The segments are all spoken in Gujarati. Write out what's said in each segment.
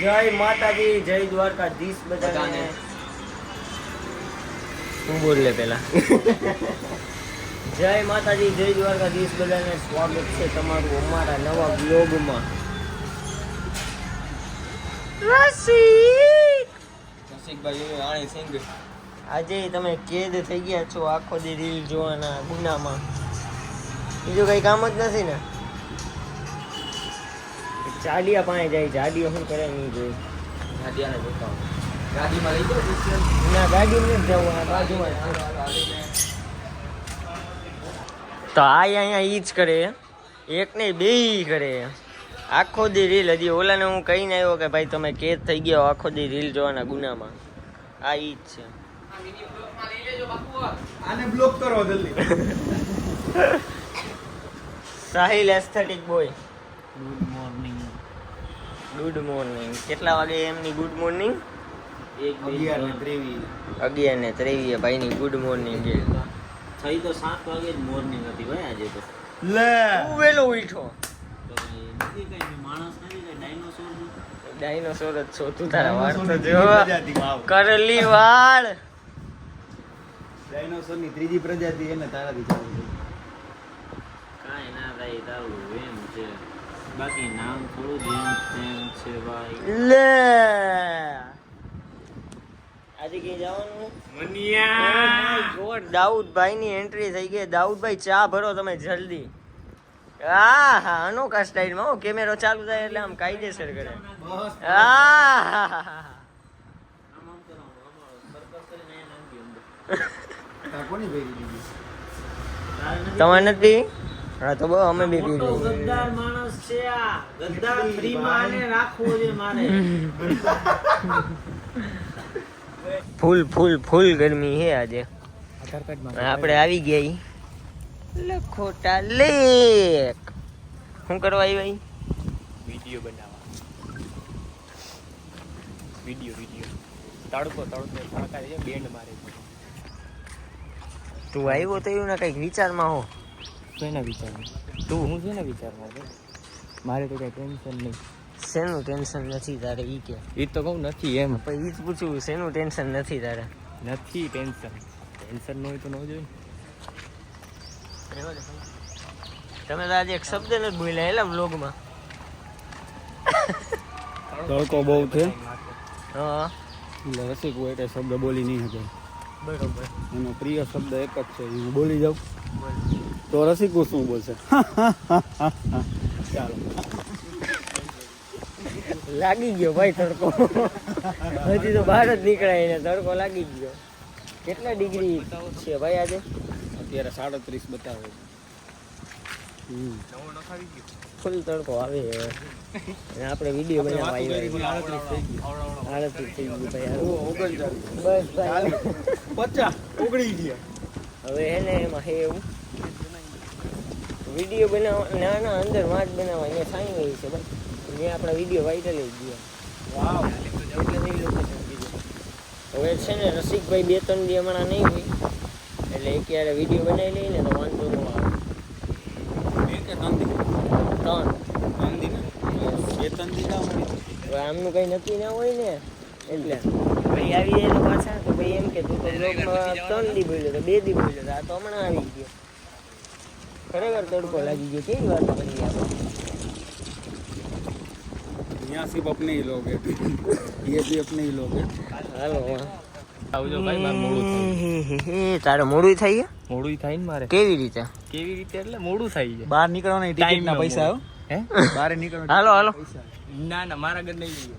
જય માતાજી, જય દ્વારકાધીશ બધાને. હું બોલ લે પેલા. જય માતાજી, જય દ્વારકાધીશ બધાને. સ્વાગત છે તમારું અમારા નવા બ્લોગમાં. આજે તમે કેદ થઈ ગયા છો આખો દી રીલ જોવાના ગુનામાં. બીજું કઈ કામ જ નથી ને. ચાડિયા પાસે જાય, ચાડિયો શું કરે નહીં જોઈ. ચાડિયાને જોતા ગાડીમાં લઈ જાઓ. ના, ગાડીમાં નથી જવું, આ બાજુમાં. તો અહીંયા ઈ જ કરે, એક નહીં બે કરે. આખો દી રીલ. હજી ઓલાને હું કહીને આવ્યો કે ભાઈ તમે કેદ થઈ ગયા આખો દી રીલ જોવાના ગુનામાં. આ ઈ જ છે. આને બ્લોક કરો જલ્દી. Sahil aesthetic boy. Good morning. કેટલા વાગે એમની ગુડ મોર્નિંગ? 11:23 ભાઈની ગુડ મોર્નિંગ. થઈ તો 7 વાગે જ મોર્નિંગ હતી ભાઈ આજે તો. લે હું વેલો ઉઠ્યો. નથી કઈ માણસ નથી કઈ ડાયનોસોર છું. ડાયનોસોર જ છો તું. તારા વાળ તો જો કરલી વાળ. ડાયનોસોર ની ત્રીજી પ્રજાતિ એને તારાથી ચાલુ થઈ. કાંઈ ના થાય તારું એમ છે, બાકી નામ થોડું જેમ તેમ છે ભાઈ. લે આજે કઈ જવાનું? મનિયા દાઉદભાઈ ની એન્ટ્રી થઈ ગઈ. દાઉદભાઈ ચા ભરો તમે જલ્દી. હા હા, અનોખા સ્ટાઇલમાં. હો, કેમેરો ચાલુ થાય એટલે આમ કાયદેસર કરે. હા, કોની ભેગી દીધી? તમારે નથી? હા તો બહુ અમે બી પી લઈએ. ગદ્દાર માણસ છે આ. ગદ્દાર ફ્રી માં આને રાખવો છે મારે. ફૂલ ગરમી છે આજે. આપણે આવી ગયા લખોટા લેક. શું કરવા આવ્યા? વિડીયો બનાવવા. વિડીયો તડકો ફણકારે છે, બેન્ડ મારે છે. તું આવ્યો તો એવું ને કઈક વિચારમાં હો. શેના વિચારમાં? હું છે ને વિચારમાં છે. મારે તો કઈ ટેન્શન નહીં. શેનું ટેન્શન નથી તારે? ઈ કે એ તો કહું નથી એમ. પછી ઈ જ પૂછ્યું, શેનું ટેન્શન નથી તારે? નથી ટેન્શન ન હોય તો ન જોઈએ. તમે તો આજે એક શબ્દ નથી બોલ્યા એલા વ્લોગમાં. તડકો બહુ છે હા એટલે રસિક હોય એટલે શબ્દ બોલી નહીં શકે. બરોબર. એનો પ્રિય શબ્દ એક જ છે, હું બોલી જાઉં તો રસિક શું બોલશે? ચાલો લાગી ગયો ભાઈ તડકો. હજી તો બહાર જ નીકળાય ને તડકો લાગી ગયો. કેટલા ડિગ્રી છે ભાઈ આજે? અત્યારે 37 બતાવે. ફૂલ તડકો આવે અને આપણે વિડીયો બનાવવા આવ્યા. 38 થઈ ગયું ભાઈ. બસ ભાઈ 50 ઓગળી ગયા. હવે એને એમાં હે એવું વિડીયો બનાવવા નાના અંદર વાંચ બનાવવા અહીંયા સાઈ હોય છે ભાઈ. અહીંયા આપણા વિડીયો વાયરલ થઈ ગયા. વાવ. એટલે નહીં લોકેશન કીધું. હવે છે ને રસિકભાઈ 2-3 દી હમણાં નહીં હોય એટલે એક યારે વિડીયો બનાવી લઈએ ને તો વાંધો ન આવે. હવે આમનું કઈ નક્કી ના હોય ને એટલે ભાઈ આવી જાય તો પાછા તો ભાઈ એમ કે તું તો બ્લોગમાં 3 દી બોલ્યો તો 2 દી બોલ્યો તો આ તો હમણાં આવી ગયો. ખરેખર તડકો લાગી ગયો. કેવી વાત કરી આપણે. यहाँ सिर्फ अपने ही लोग हैं, ये भी अपने ही लोग हैं. હાલો આવજો ભાઈ, મારે મોડું થાય. તારે મોડું થાય છે? મોડું થાય ને મારે. કેવી રીતે? કેવી રીતે એટલે મોડું થાય છે. બહાર નીકળવાના ટિકિટના પૈસા આવો. હે? બહાર નીકળવાના હાલો ના મારા ઘર નહીં.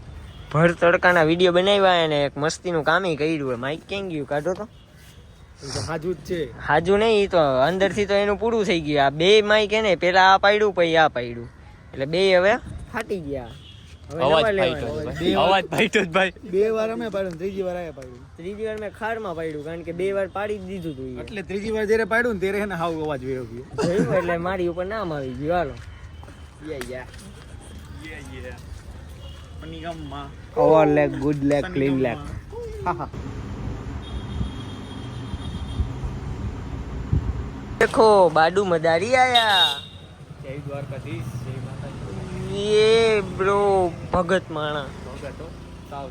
ભર તડકાના વિડીયો બનાવ્યા અને એક મસ્તીનું કામ કર્યું હોય. માઇક ક્યાં ગયું? કાઢો તો. હાજુ જ છે. હાજુ નહીં, ઈ તો અંદરથી તો એનું પૂરું થઈ ગયું. આ બે માઇક એને પેલા આ પાડ્યું પછી આ પાડ્યું એટલે બે હવે ફાટી ગયા. હવે અવાજ નવા ફાટ્યો લેવાના. ભાઈ. અવાજ ફાટ્યો જ ભાઈ. 2 વાર અમે પાડ્યું, ત્રીજી વાર આયા પાડ્યું. ત્રીજી વાર મેં ખારમાં પાડ્યું કારણ કે 2 વાર પાડી જ દીધું હતું ઈ. એટલે ત્રીજી વાર જ્યારે પાડ્યું ને ત્યારે એને હાવ અવાજ વેરો ગયો. જોયું એટલે મારી ઉપર નામ આવી ગયું. હાલો પનિગમમાં over leg, good leg, clean leg. देखो बाडू मदारी आया. જય દ્વારકાધીશ, જય માતાજી. ये ब्रो भगत माणा વગર તો સાવ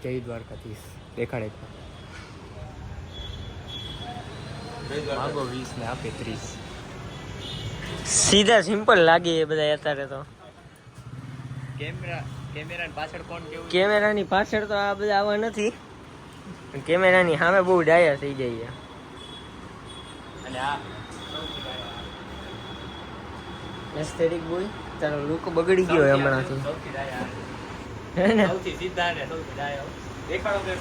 જય દ્વારકાધીશ દેખાડે માંગો 20 ને આપે 30 સીધા સિમ્પલ લાગે એ બધા અત્યારે તો કેમેરાની પાછળ કોણ કેવું કેમેરાની પાછળ તો આ બધા આવા નથી પણ કેમેરાની સામે બહુ ડાયા થઈ જાય છે. અને આ એસ્થેટિક બોય તારો લુક બગડી ગયો હમણાંથી સૌથી ડાયા હે ને સૌથી સીધા ને સૌથી ડાયા દેખાડો